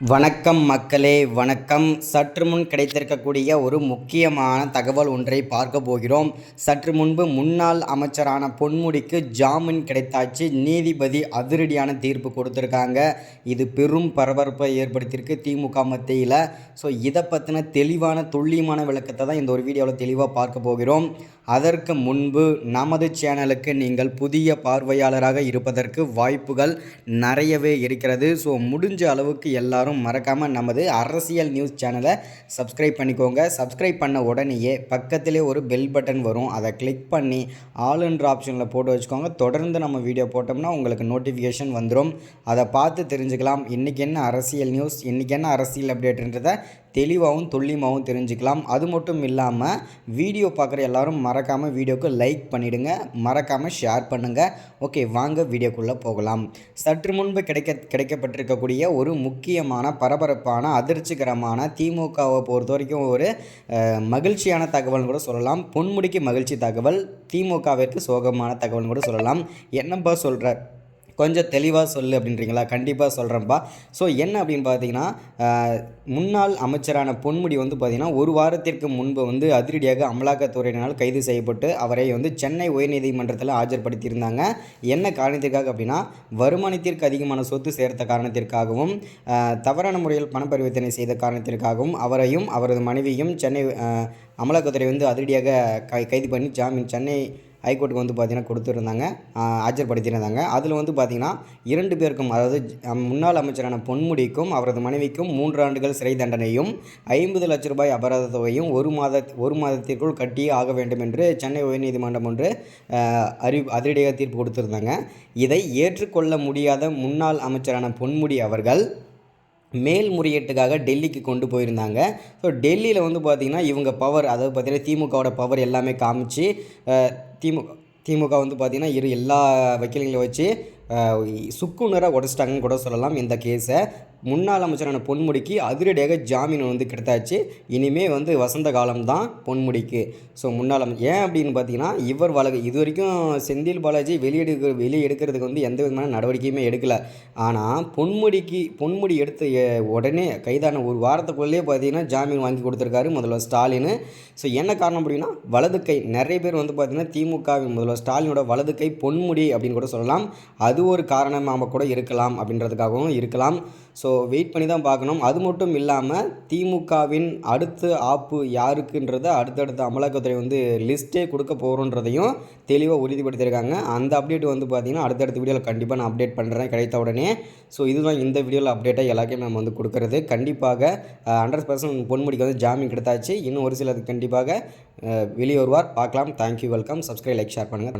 வணக்கம் மக்களே, வணக்கம். சற்று முன் கிடைத்திருக்கக்கூடிய ஒரு முக்கியமான தகவல் ஒன்றை பார்க்க போகிறோம். சற்று முன்பு முன்னாள் அமைச்சரான பொன்முடிக்கு ஜாமீன் கிடைத்தாச்சு. நீதிபதி அதிரடியான தீர்ப்பு கொடுத்துருக்காங்க. இது பெரும் பரபரப்பை ஏற்படுத்தியிருக்கு திமுக மத்தியில். ஸோ இதை பற்றின தெளிவான துல்லியமான விளக்கத்தை தான் இந்த ஒரு வீடியோவில் தெளிவாக பார்க்க போகிறோம். அதற்கு முன்பு நமது சேனலுக்கு நீங்கள் புதிய பார்வையாளராக இருப்பதற்கு வாய்ப்புகள் நிறையவே இருக்கிறது. ஸோ முடிஞ்ச அளவுக்கு எல்லாரும் மறக்காமல் நமது அரசியல் நியூஸ் சேனலை சப்ஸ்கிரைப் பண்ணிக்கோங்க. சப்ஸ்கிரைப் பண்ண உடனேயே பக்கத்திலே ஒரு பெல் பட்டன் வரும். அதை கிளிக் பண்ணி ஆல் என்ற ஆப்ஷனில் போட்டு வச்சுக்கோங்க. தொடர்ந்து நம்ம வீடியோ போட்டோம்னா உங்களுக்கு நோட்டிஃபிகேஷன் வந்துடும். அதை பார்த்து தெரிஞ்சுக்கலாம் இன்றைக்கி என்ன அரசியல் நியூஸ், இன்றைக்கி என்ன அரசியல் அப்டேட்டுன்றதை தெளிவாகவும் துல்லியமாகவும் தெரிஞ்சுக்கலாம். அது மட்டும் இல்லாமல் வீடியோ பார்க்குற எல்லோரும் மறக்காமல் வீடியோக்கு லைக் பண்ணிவிடுங்க, மறக்காமல் ஷேர் பண்ணுங்கள். ஓகே, வாங்க வீடியோக்குள்ளே போகலாம். சற்று முன்பு கிடைக்கப்பட்டிருக்கக்கூடிய ஒரு முக்கியமான பரபரப்பான அதிர்ச்சிகரமான திமுகவை பொறுத்த வரைக்கும் ஒரு மகிழ்ச்சியான தகவல்னு கூட சொல்லலாம். பொன்முடிக்கு மகிழ்ச்சி தகவல், திமுகவிற்கு சோகமான தகவல்னு கூட சொல்லலாம். என்னப்பா சொல்கிற, கொஞ்சம் தெளிவாக சொல்லு அப்படின்றீங்களா? கண்டிப்பாக சொல்கிறேன்ப்பா. ஸோ என்ன அப்படின்னு பார்த்தீங்கன்னா, முன்னாள் அமைச்சரான பொன்முடி பார்த்திங்கன்னா ஒரு வாரத்திற்கு முன்பு அதிரடியாக அமலாக்கத்துறையினால் கைது செய்யப்பட்டு அவரை சென்னை உயர்நீதிமன்றத்தில் ஆஜர்படுத்தியிருந்தாங்க. என்ன காரணத்திற்காக அப்படின்னா, வருமானத்திற்கு அதிகமான சொத்து சேர்த்த காரணத்திற்காகவும் தவறான முறையில் பண பரிவர்த்தனை செய்த காரணத்திற்காகவும் அவரையும் அவரது மனைவியும் சென்னை அமலாக்கத்துறை அதிரடியாக கைது பண்ணி ஜாமீன் சென்னை ஹைகோர்ட்டுக்கு பார்த்திங்கன்னா கொடுத்துருந்தாங்க, ஆஜர்படுத்தியிருந்தாங்க. அதில் பார்த்திங்கன்னா 2 பேருக்கும், அதாவது முன்னாள் அமைச்சரான பொன்முடிக்கும் அவரது மனைவிக்கும் 3 ஆண்டுகள் சிறை தண்டனையும் 50 லட்ச ரூபாய் அபராத தொகையும் ஒரு மாதத்திற்குள் கட்டியே ஆக வேண்டும் என்று சென்னை உயர்நீதிமன்றம் அதிரடியாக தீர்ப்பு கொடுத்துருந்தாங்க. இதை ஏற்றுக்கொள்ள முடியாத முன்னாள் அமைச்சரான பொன்முடி அவர்கள் மேல்முறையீட்டுக்காக டெல்லிக்கு கொண்டு போயிருந்தாங்க. ஸோ டெல்லியில் பார்த்திங்கன்னா இவங்க பவர், அதாவது பார்த்திங்கன்னா திமுகவோட பவர் எல்லாமே காமிச்சு திமுக பார்த்திங்கன்னா எல்லா வக்கீல்களையும் வச்சு சுக்குநராக உடச்சிட்டாங்கன்னு கூட சொல்லலாம். இந்த கேஸை முன்னாள் அமைச்சரான பொன்முடிக்கு அதிரடியாக ஜாமீன் கிடைத்தாச்சு. இனிமேல் வசந்த காலம்தான் பொன்முடிக்கு. ஸோ முன்னாள் ஏன் அப்படின்னு பார்த்தீங்கன்னா, இவர் இது வரைக்கும் செந்தில் பாலாஜி வெளியே எடுக்கிறதுக்கு எந்த விதமான நடவடிக்கையுமே எடுக்கலை. ஆனால் பொன்முடி எடுத்த உடனே கைதான ஒரு வாரத்துக்குள்ளேயே பார்த்தீங்கன்னா ஜாமீன் வாங்கி கொடுத்துருக்காரு முதல்வர் ஸ்டாலின். ஸோ என்ன காரணம் அப்படின்னா, வலது கை நிறைய பேர் பார்த்தீங்கன்னா திமுகவின் முதல்வர் ஸ்டாலினோட வலது கை பொன்முடி அப்படின்னு கூட சொல்லலாம். அது ஒரு காரணமாக கூட இருக்கலாம், அப்படின்றதுக்காகவும் இருக்கலாம். ஸோ வெயிட் பண்ணி தான் பார்க்கணும். அது மட்டும் இல்லாமல் திமுகவின் அடுத்த ஆப்பு யாருக்குன்றதை அடுத்தடுத்த அமலாக்கத்துறை லிஸ்ட்டே கொடுக்க போகிறோன்றதையும் தெளிவாக உறுதிப்படுத்தியிருக்காங்க. அந்த அப்டேட் பார்த்திங்கன்னா அடுத்தடுத்த வீடியோவில் கண்டிப்பாக நான் அப்டேட் பண்ணுறேன் கிடைத்த உடனே. ஸோ இதுதான் இந்த வீடியோவில் அப்டேட்டாக எல்லாருக்கும் நம்ம கொடுக்குறது. கண்டிப்பாக 100% பொன்முடிக்கு ஜாமீன் கிடைத்தாச்சு. இன்னும் ஒரு சிலருக்கு கண்டிப்பாக வெளியே வருவார், பார்க்கலாம். Thank you, welcome. Subscribe, like, share பண்ணுங்கள்.